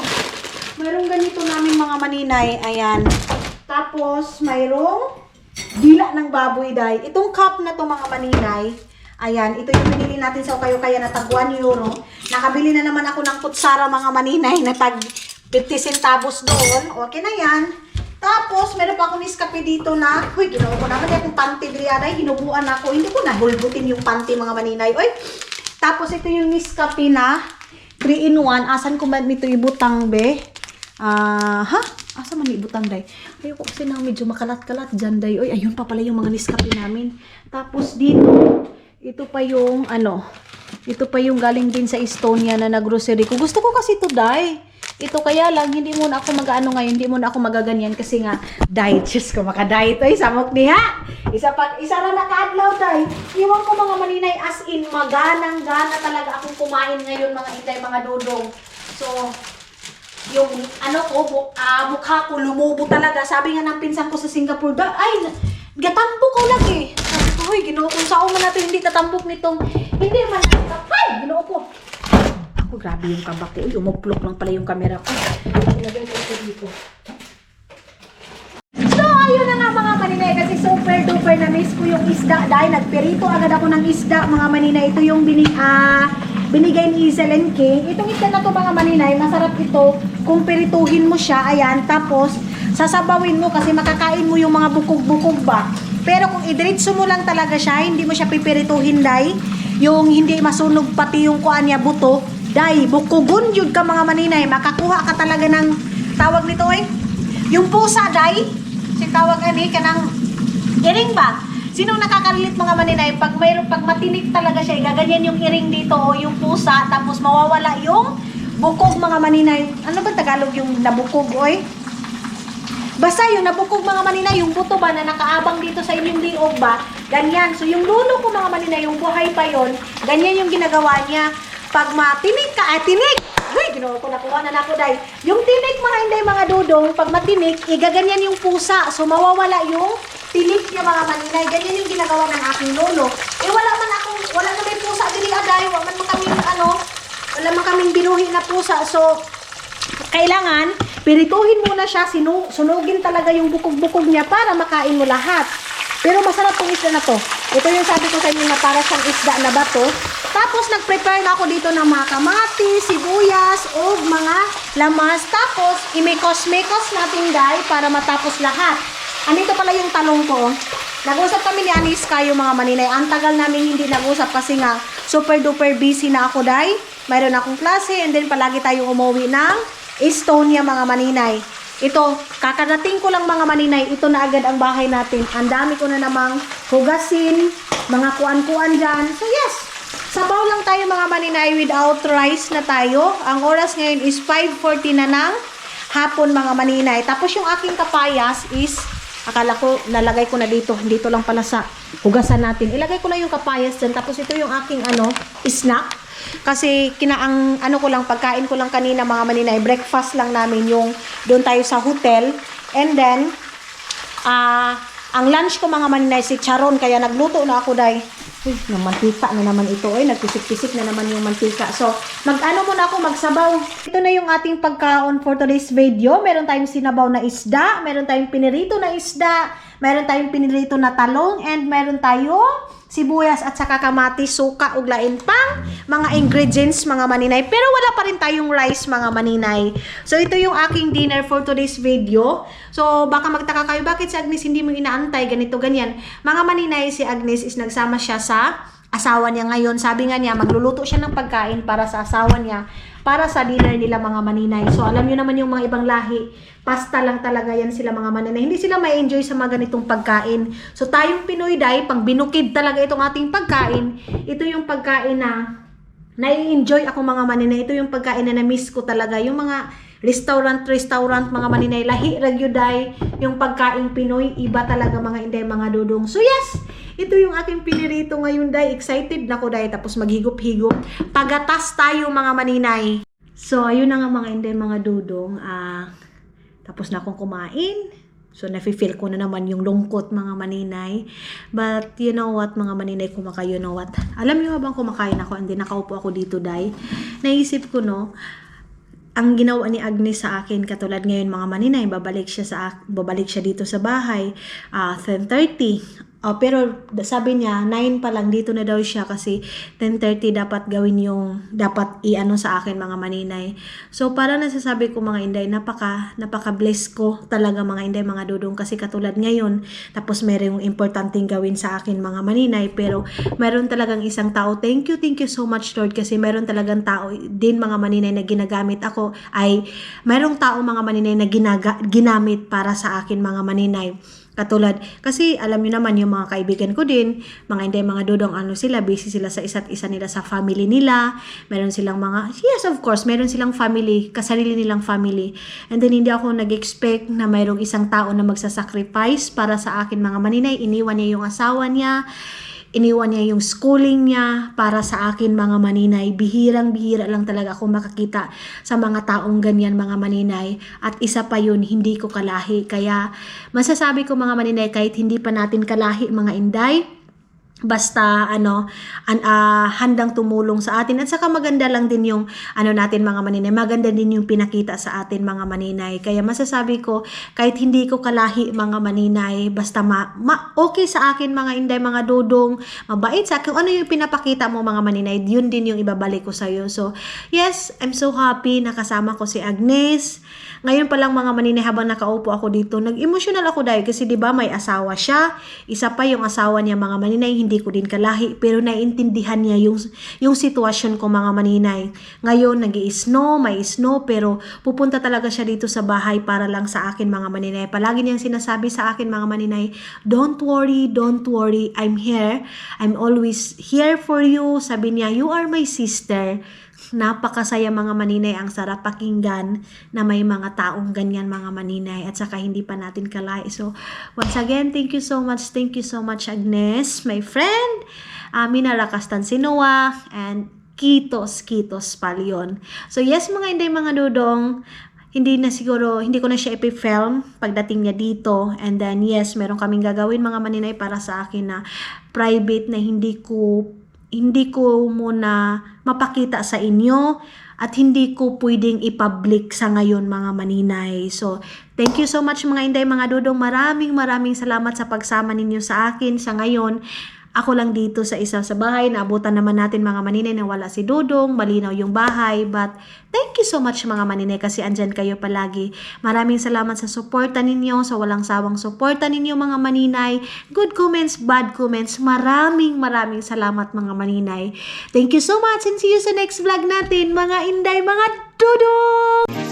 [SPEAKER 1] Mayroong ganito namin, mga maninay. Ayan. Tapos, mayroong dila ng baboy, day. Itong cup na to, mga maninay. Ayan. Ito yung binili natin sa Ukay-Ukay na tag €1. Nakabili na naman ako ng kutsara, mga maninay, na tag 50 centavos doon. Okay na yan. Tapos, meron pa akong Nescafe dito na, ginawa ko naman yung panty driyaday, hinubuan ako. Hindi ko nahulbutin yung panty, mga maninay. Tapos, ito yung Nescafe na 3-in-1. Asan ko ba nito ibutang, be? Asa man ibutang, day? Ayoko kasi na medyo makalat-kalat dyan, day. Ayun pa pala yung mga Nescafe namin. Tapos, dito, ito pa yung, ito pa yung galing din sa Estonia na grocery ko. Gusto ko kasi ito, day. Ito kaya lang, hindi muna ako ngayon, hindi muna ako magaganyan kasi nga, diet. Diyos ko, maka-diet. Samok niya. Isa na naka-adlaw, day. Iwan ko, mga maninay, as in, maganang-gana talaga akong kumain ngayon, mga Inday, mga Dudong. So, yung, mukha ko lumubo talaga. Sabi nga ng pinsan ko sa Singapore, gatambok ko lagi. Ginoo ko, saan man natin hindi tatambok nitong, hindi man, ginoo ko. Grabe yung kabak. Umuplok lang pala yung camera ko. Ilagay ko ito dito. So, ayun na nga, mga maninay. Kasi super duper na miss ko yung isda. Dahil nagperito agad ako ng isda, mga maninay. Ito yung binigay ni Isel and King. Itong isda na to, mga maninay, masarap ito kung perituhin mo siya. Ayan. Tapos, sasabawin mo kasi makakain mo yung mga bukog-bukog ba. Pero kung idiritso mo lang talaga siya, hindi mo siya pipirituhin, day. Yung hindi masunog pati yung kuan niya buto. Day, bukugon yun ka, mga maninay. Makakuha ka talaga ng tawag nito, yung pusa, day. Si tawag kanang iring ba? Sinong nakakalilit, mga maninay? Pag matinik talaga siya, gaganyan yung iring dito, yung pusa, tapos mawawala yung bukog, mga maninay. Ano ba Tagalog yung nabukog, Basta yung nabukog, mga maninay, yung buto ba na nakaabang dito sa inyong liog ba? Ganyan. So, yung lulo ko, mga maninay, yung buhay pa yon, ganyan yung ginagawa niya. Pag matinig ka, tinig! Ginawa ko, nakuha na ako, day. Yung tinig, mga Inday, mga Dudong, pag matinig, igaganyan yung pusa. So, mawawala yung tinig niya, mga maninay. Ganyan yung ginagawa ng aking lolo. Wala na may pusa, dili aday. Wala man kaming binuhi na pusa. So, kailangan, pirituhin muna siya, sunugin talaga yung bukog-bukog niya para makain mo lahat. Pero masarap tong isda na to. Ito yung sabi ko sa inyo na para siyang isda na bato. Tapos nag-prepare na ako dito ng mga kamatis, sibuyas, o mga lamas. Tapos imikos-mikos natin guys para matapos lahat. Andito pala yung talong ko. Nag-usap kami ni Anis kayo mga maninay. Ang tagal namin hindi nag-usap kasi nga super duper busy na ako dai. Mayroon akong klase and then palagi tayong umuwi ng Estonia mga maninay. Ito, kakarating ko lang mga maninay, ito na agad ang bahay natin. Ang dami ko na namang hugasin, mga kuan-kuan dyan. So yes, sabaw lang tayo mga maninay without rice na tayo. Ang oras ngayon is 5:40 na ng hapon mga maninay. Tapos yung aking kapayas is, akala ko nalagay ko na dito. Dito lang pala sa hugasan natin. Ilagay ko lang yung kapayas dyan. Tapos ito yung aking snack. Kasi ko lang, pagkain ko lang kanina mga maninay, breakfast lang namin yung doon tayo sa hotel. And then, ang lunch ko mga maninay si Charon, kaya nagluto na ako dahil, mantika na naman ito, nagpisik-pisik na naman yung mantika. So, muna ako magsabaw. Ito na yung ating pagkaon for today's video. Meron tayong sinabaw na isda, meron tayong pinirito na isda, meron tayong pinirito na talong, and meron tayong sibuyas at saka kamatis, suka, ug lain pang mga ingredients mga maninay. Pero wala pa rin tayong rice mga maninay. So ito yung aking dinner for today's video. So baka magtaka kayo, bakit si Agnes hindi mo inaantay ganito ganyan? Mga maninay, si Agnes is nagsama siya sa asawa niya ngayon. Sabi nga niya magluluto siya ng pagkain para sa asawa niya, para sa dinner nila mga maninay. So alam niyo naman yung mga ibang lahi, pasta lang talaga yan sila mga maninay. Hindi sila ma-enjoy sa mga ganitong pagkain. So tayong Pinoy dahil pang binukid talaga itong ating pagkain. Ito yung pagkain na nai-enjoy ako mga maninay. Ito yung pagkain na na-miss ko talaga. Yung mga restaurant mga maninay, lahi ragyuday, yung pagkain Pinoy, iba talaga mga inday mga dudong. So yes, ito yung aking pinirito ngayon day. Excited na ko day. Tapos maghigop-higop. Pagatas tayo mga maninay. So ayun na nga mga inday mga dudong. Tapos na akong kumain. So, nafe-feel ko na naman yung lungkot mga maninay. But, you know what, mga maninay, you know what? Alam niyo habang kumakain ako, and then nakaupo ako dito, day, naisip ko, no, ang ginawa ni Agnes sa akin, katulad ngayon mga maninay, babalik siya dito sa bahay, 10:30. Pero sabi niya, 9 pa lang dito na daw siya kasi 10:30 dapat gawin yung, dapat sa akin mga maninay. So, para nasasabi ko mga inday, napaka-bless ko talaga mga inday, mga dudong, kasi katulad ngayon, tapos meron yung importanteng gawin sa akin mga maninay, pero meron talagang isang tao, thank you so much Lord, kasi meron talagang tao din mga maninay na ginagamit ako, merong tao mga maninay na ginamit para sa akin mga maninay. Katulad, kasi alam niyo naman yung mga kaibigan ko din, mga inday, mga dudong, busy sila sa isa't isa nila sa family nila. Meron silang yes of course, meron silang family, kasarili nilang family. And then hindi ako nag-expect na mayroong isang tao na magsasacrifice para sa akin mga maninay. Iniwan niya yung asawa niya, iniwan niya yung schooling niya para sa akin mga maninay. Bihirang-bihira lang talaga ako makakita sa mga taong ganyan mga maninay. At isa pa yun, hindi ko kalahi. Kaya masasabi ko mga maninay, kahit hindi pa natin kalahi mga inday, basta handang tumulong sa atin. At saka maganda lang din yung natin mga maninay, maganda din yung pinakita sa atin mga maninay. Kaya masasabi ko, kahit hindi ko kalahi mga maninay, basta okay sa akin mga inday, mga dudong, mabait sa akin, ano yung pinapakita mo mga maninay, yun din yung ibabalik ko sa'yo. So yes, I'm so happy nakasama ko si Agnes. Ngayon pa lang mga maninay, habang nakaupo ako dito, nag-emotional ako dahil kasi diba may asawa siya, isa pa yung asawa niya mga maninay, hindi ko din kalahi, pero naiintindihan niya yung sitwasyon ko mga maninay. Ngayon nag-i-snow, may snow, pero pupunta talaga siya dito sa bahay para lang sa akin mga maninay. Palagi niyang sinasabi sa akin mga maninay, don't worry, I'm here, I'm always here for you. Sabi niya, you are my sister. Napakasaya mga maninay, ang sarap pakinggan na may mga taong ganyan mga maninay, at saka hindi pa natin kalahi. So once again, thank you so much Agnes, my friend, Mina Rakastan Sinoa, and kitos palyon. So yes mga inday, mga dudong, hindi ko na siya ipifilm pagdating niya dito. And then yes, meron kaming gagawin mga maninay para sa akin na private, na hindi ko muna mapakita sa inyo. at hindi ko pwedeng i-public sa ngayon mga maninay. So, thank you so much mga inday, mga dudong. Maraming salamat sa pagsama ninyo sa akin sa ngayon. Ako lang dito sa isa sa bahay. Naabutan naman natin mga maninay na wala si Dudong. Malinaw yung bahay. But thank you so much mga maninay kasi andyan kayo palagi. Maraming salamat sa suporta ninyo. Sa walang sawang suporta ninyo mga maninay. Good comments, bad comments. Maraming salamat mga maninay. Thank you so much and see you sa next vlog natin mga inday, mga Dudong!